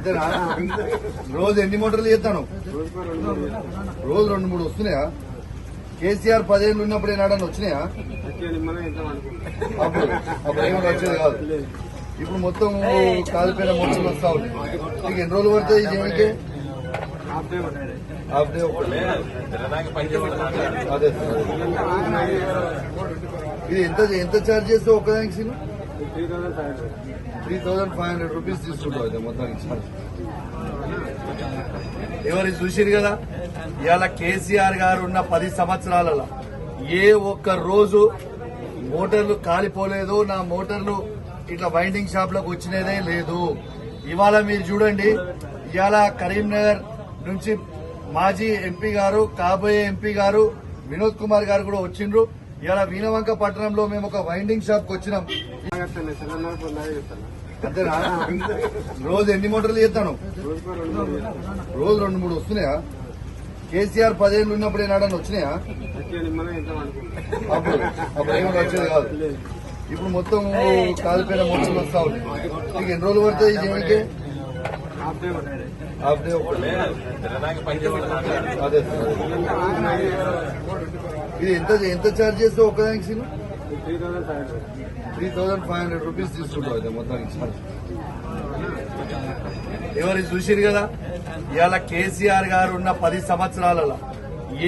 అంతేనా? రోజు ఎన్ని మోటార్లు చేస్తాను? రోజు 2-3 వస్తున్నాయా? కేసీఆర్ 10 ఏళ్ళు ఉన్నప్పుడు ఏనాడని వచ్చినాయా? అప్పుడు ఏమైనా వచ్చేది కాదు. ఇప్పుడు మొత్తం కాలిపోయిన మోటార్లు వస్తా ఉన్నాయి. నీకు ఎన్ని రోజులు పడుతుంది జీవనికి? Half day. అదే ఇది ఎంత ఛార్జ్ చేస్తావు ఒక్కదానికి? 3,500 రూపీస్ తీసుకుంటావు అయితే మొత్తానికి ఛార్జ్. ఎవరు చూసిరు కదా, ఇవాళ కేసీఆర్ గారు ఉన్న 10 సంవత్సరాలలో ఏ ఒక్క రోజు మోటార్లు కాలిపోలేదు, నా మోటార్లు ఇట్లా వైండింగ్ షాప్ లోకి వచ్చినదే లేదు. ఇవాళ మీరు చూడండి, ఇవాళ కరీంనగర్ నుంచి మాజీ ఎంపీ గారు, కాబోయే ఎంపీ గారు వినోద్ కుమార్ గారు కూడా వచ్చిండ్రు. ఇవాళ వీణవంక పట్టణంలో మేము ఒక వైండింగ్ షాప్ కి వచ్చినాం. అంతేనా? రోజు ఎన్ని మోటార్లు చేస్తాను? రోజు 2-3 వస్తున్నాయా? కేసీఆర్ 10 ఏళ్ళు ఉన్నప్పుడు ఏనాడని వచ్చినాయా? అప్పుడు ఏమైనా వచ్చేది కాదు. ఇప్పుడు మొత్తం కాలిపోయిన మోటార్లు వస్తా ఉన్నాయి. నీకు ఎన్ని రోజులు పడుతుంది జీవనికి? Half day. అదే ఇది ఎంత ఛార్జ్ చేస్తావు ఒక్కదానికి? 3,500 రూపీస్ తీసుకుంటావు అయితే మొత్తానికి ఛార్జ్. ఎవరు చూసిరు కదా, ఇవాళ కేసీఆర్ గారు ఉన్న 10 సంవత్సరాలలో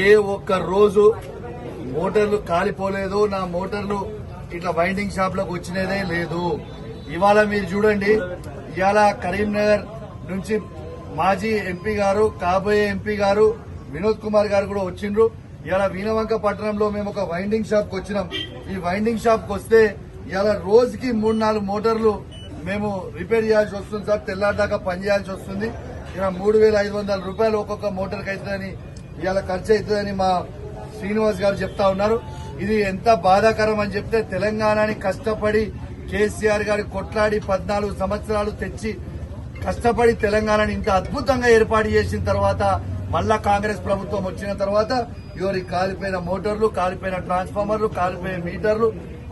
ఏ ఒక్క రోజు మోటార్లు కాలిపోలేదు, నా మోటార్లు ఇట్లా వైండింగ్ షాప్ లోకి వచ్చినదే లేదు. ఇవాళ మీరు చూడండి, ఇవాళ కరీంనగర్ నుంచి మాజీ ఎంపీ గారు, కాబోయే ఎంపీ గారు వినోద్ కుమార్ గారు కూడా వచ్చిండ్రు. ఇవాళ వీణవంక పట్టణంలో మేము ఒక వైండింగ్ షాప్ కి వచ్చినాం. ఈ వైండింగ్ షాప్ కి వస్తే ఇవాళ రోజుకి 3-4 మోటార్లు మేము రిపేర్ చేయాల్సి వస్తుంది సార్. తెల్లారిదాకా పనిచేయాల్సి వస్తుంది. ఇలా 3,500 రూపాయలు ఒక్కొక్క మోటార్కి అవుతుందని, ఇవాళ ఖర్చు అవుతుందని మా శ్రీనివాస్ గారు చెప్తా ఉన్నారు. ఇది ఎంత బాధాకరం అని చెప్తే, తెలంగాణని కష్టపడి కేసీఆర్ గారి కొట్లాడి 14 సంవత్సరాలు తెచ్చి కష్టపడి తెలంగాణని ఇంత అద్భుతంగా ఏర్పాటు చేసిన తర్వాత మళ్ళా కాంగ్రెస్ ప్రభుత్వం వచ్చిన తర్వాత ఎవరి కాలిపోయిన మోటార్లు, కాలిపోయిన ట్రాన్స్ఫార్మర్లు, కాలిపోయిన మీటర్లు,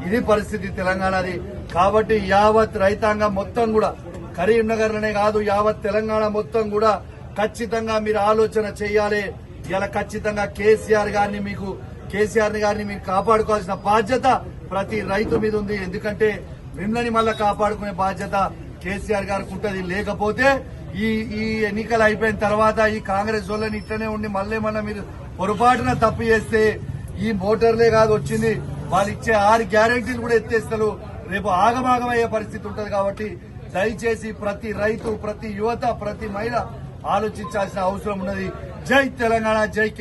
ఇది పరిస్థితి తెలంగాణది. కాబట్టి యావత్ రైతాంగం మొత్తం కూడా, కరీంనగర్ లోనే కాదు యావత్ తెలంగాణ మొత్తం కూడా ఖచ్చితంగా మీరు ఆలోచన చేయాలి. ఇలా ఖచ్చితంగా కేసీఆర్ గారిని మీకు కాపాడుకోవాల్సిన బాధ్యత ప్రతి రైతు మీద ఉంది. ఎందుకంటే మిమ్మల్ని మళ్ళా కాపాడుకునే బాధ్యత కేసీఆర్ గారికి ఉంటది. లేకపోతే ఈ ఎన్నికలు అయిపోయిన తర్వాత ఈ కాంగ్రెస్ వాళ్ళని ఇట్లనే ఉండి మళ్ళీ మీరు పొరపాటున తప్పు చేస్తే ఈ మోటార్లే కాదు వచ్చింది, వాళ్ళు ఇచ్చే 6 గ్యారెంటీలు కూడా ఎత్తేస్తారు. రేపు ఆగమాగమయ్యే పరిస్థితి ఉంటది. కాబట్టి దయచేసి ప్రతి రైతు, ప్రతి యువత, ప్రతి మహిళ ఆలోచించాల్సిన అవసరం ఉన్నది. జై తెలంగాణ, జై